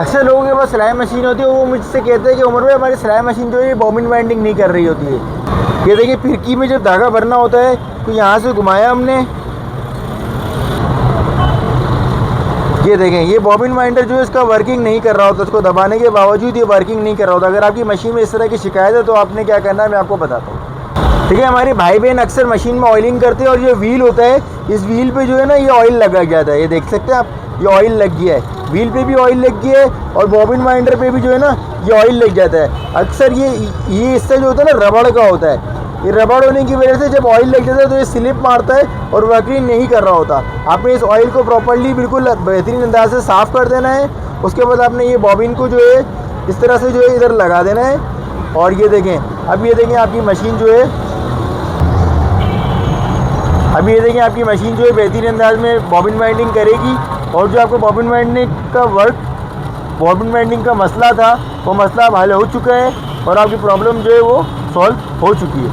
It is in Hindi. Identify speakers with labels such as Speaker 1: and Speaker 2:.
Speaker 1: अक्सर लोगों के पास सिलाई मशीन होती है, वो मुझसे कहते हैं कि उमर भाई हमारी सिलाई मशीन जो है बॉबिन वाइंडिंग नहीं कर रही होती है। ये देखिए फिरकी में जब धागा भरना होता है तो यहाँ से घुमाया हमने, ये देखें ये बॉबिन वाइंडर जो है इसका वर्किंग नहीं कर रहा होता, उसको दबाने के बावजूद ये वर्किंग नहीं कर रहा होता। अगर आपकी मशीन में इस तरह की शिकायत है तो आपने क्या करना है मैं आपको बताता हूँ। ठीक है, हमारे भाई बहन अक्सर मशीन में ऑयलिंग करते हैं और ये व्हील होता है, इस व्हील पे जो है ना ये ऑयल लगा जाता है, ये देख सकते हैं आप, ये ऑयल लग गया है, व्हील पे भी ऑयल लग गया है और बॉबिन वाइंडर पे भी जो है ना ये ऑयल लग जाता है। अक्सर ये इससे जो होता है ना रबड़ का होता है, ये रबड़ होने की वजह से जब ऑयल लग जाता है तो ये स्लिप मारता है और वर्किंग नहीं कर रहा होता। आपने इस ऑयल को प्रॉपर्ली बिल्कुल बेहतरीन अंदाज से साफ़ कर देना है। उसके बाद आपने ये बॉबिन को जो है इस तरह से जो है इधर लगा देना है और ये देखें, अब ये देखें आपकी मशीन जो है, अभी ये देखें आपकी मशीन जो है बेहतरीन अंदाज में बॉबिन वाइंडिंग करेगी और जो आपको बॉबिन वाइंडिंग का मसला था वो मसला अब हल हो चुका है और आपकी प्रॉब्लम जो है वो सॉल्व हो चुकी है।